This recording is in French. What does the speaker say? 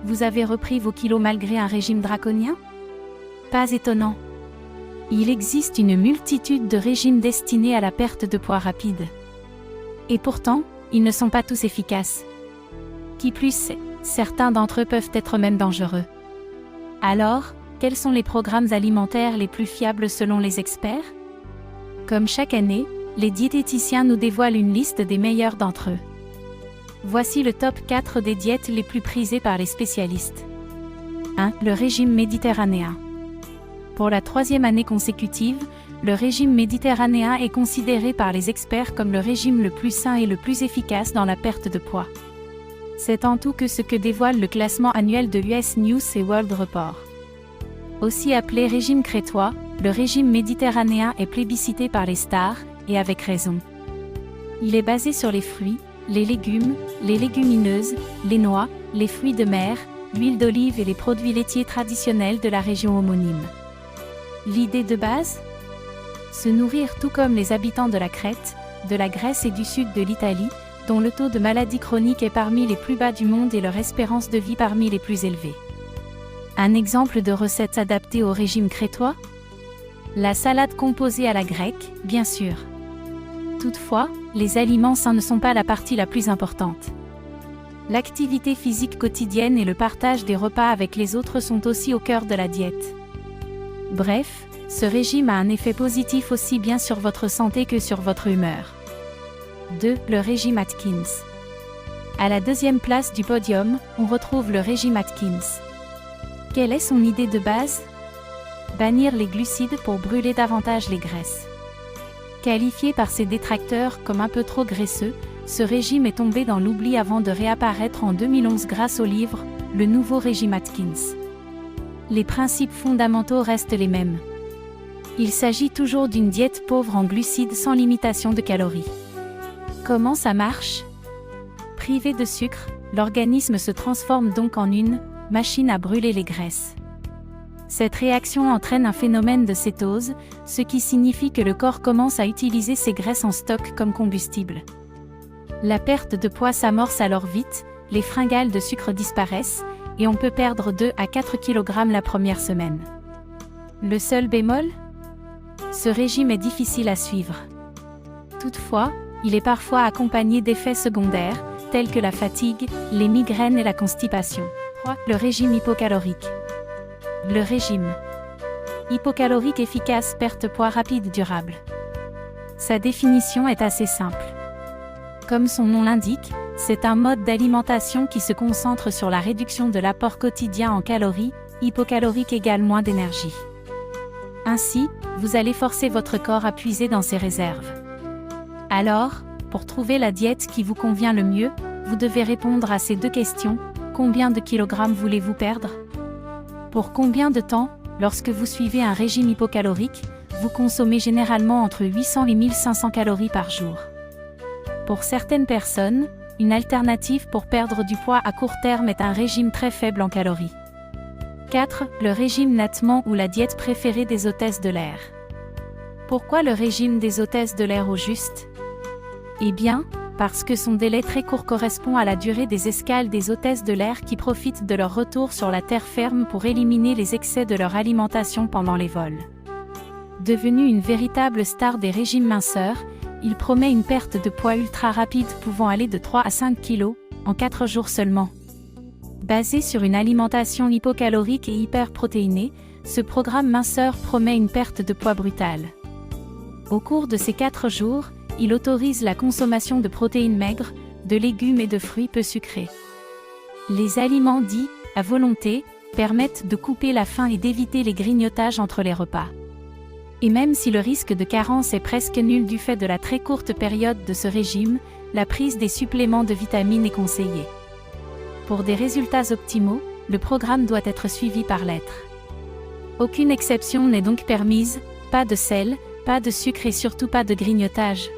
Vous avez repris vos kilos malgré un régime draconien? Pas étonnant. Il existe une multitude de régimes destinés à la perte de poids rapide. Et pourtant, ils ne sont pas tous efficaces. Qui plus est, certains d'entre eux peuvent être même dangereux. Alors, quels sont les programmes alimentaires les plus fiables selon les experts? Comme chaque année, les diététiciens nous dévoilent une liste des meilleurs d'entre eux. Voici le top 4 des diètes les plus prisées par les spécialistes. 1. Le régime méditerranéen. Pour la 3e année consécutive, le régime méditerranéen est considéré par les experts comme le régime le plus sain et le plus efficace dans la perte de poids. C'est en tout que ce que dévoile le classement annuel de US News et World Report. Aussi appelé régime crétois, le régime méditerranéen est plébiscité par les stars, et avec raison. Il est basé sur les fruits, les légumes, les légumineuses, les noix, les fruits de mer, l'huile d'olive et les produits laitiers traditionnels de la région homonyme. L'idée de base? Se nourrir tout comme les habitants de la Crète, de la Grèce et du sud de l'Italie, dont le taux de maladies chroniques est parmi les plus bas du monde et leur espérance de vie parmi les plus élevées. Un exemple de recette adaptée au régime crétois? La salade composée à la grecque, bien sûr. Toutefois, les aliments sains ne sont pas la partie la plus importante. L'activité physique quotidienne et le partage des repas avec les autres sont aussi au cœur de la diète. Bref, ce régime a un effet positif aussi bien sur votre santé que sur votre humeur. 2. Le régime Atkins. À la 2e place du podium, on retrouve le régime Atkins. Quelle est son idée de base? Bannir les glucides pour brûler davantage les graisses. Qualifié par ses détracteurs comme un peu trop graisseux, ce régime est tombé dans l'oubli avant de réapparaître en 2011 grâce au livre « Le nouveau régime Atkins ». Les principes fondamentaux restent les mêmes. Il s'agit toujours d'une diète pauvre en glucides sans limitation de calories. Comment ça marche? Privé de sucre, l'organisme se transforme donc en une « machine à brûler les graisses ». Cette réaction entraîne un phénomène de cétose, ce qui signifie que le corps commence à utiliser ces graisses en stock comme combustible. La perte de poids s'amorce alors vite, les fringales de sucre disparaissent, et on peut perdre 2 à 4 kg la première semaine. Le seul bémol? Ce régime est difficile à suivre. Toutefois, il est parfois accompagné d'effets secondaires, tels que la fatigue, les migraines et la constipation. 3. Le régime hypocalorique. Le régime hypocalorique efficace perte poids rapide durable. Sa définition est assez simple. Comme son nom l'indique, c'est un mode d'alimentation qui se concentre sur la réduction de l'apport quotidien en calories, hypocalorique égale moins d'énergie. Ainsi, vous allez forcer votre corps à puiser dans ses réserves. Alors, pour trouver la diète qui vous convient le mieux, vous devez répondre à ces 2 questions. Combien de kilogrammes voulez-vous perdre? Pour combien de temps? Lorsque vous suivez un régime hypocalorique, vous consommez généralement entre 800 et 1500 calories par jour. Pour certaines personnes, une alternative pour perdre du poids à court terme est un régime très faible en calories. 4. Le régime Natman ou la diète préférée des hôtesses de l'air. Pourquoi le régime des hôtesses de l'air au juste? Eh bien, parce que son délai très court correspond à la durée des escales des hôtesses de l'air qui profitent de leur retour sur la terre ferme pour éliminer les excès de leur alimentation pendant les vols. Devenu une véritable star des régimes minceurs, il promet une perte de poids ultra rapide pouvant aller de 3 à 5 kg, en 4 jours seulement. Basé sur une alimentation hypocalorique et hyperprotéinée, ce programme minceur promet une perte de poids brutale. Au cours de ces 4 jours, il autorise la consommation de protéines maigres, de légumes et de fruits peu sucrés. Les aliments dits « à volonté » permettent de couper la faim et d'éviter les grignotages entre les repas. Et même si le risque de carence est presque nul du fait de la très courte période de ce régime, la prise des suppléments de vitamines est conseillée. Pour des résultats optimaux, le programme doit être suivi par lettre. Aucune exception n'est donc permise, pas de sel, pas de sucre et surtout pas de grignotage.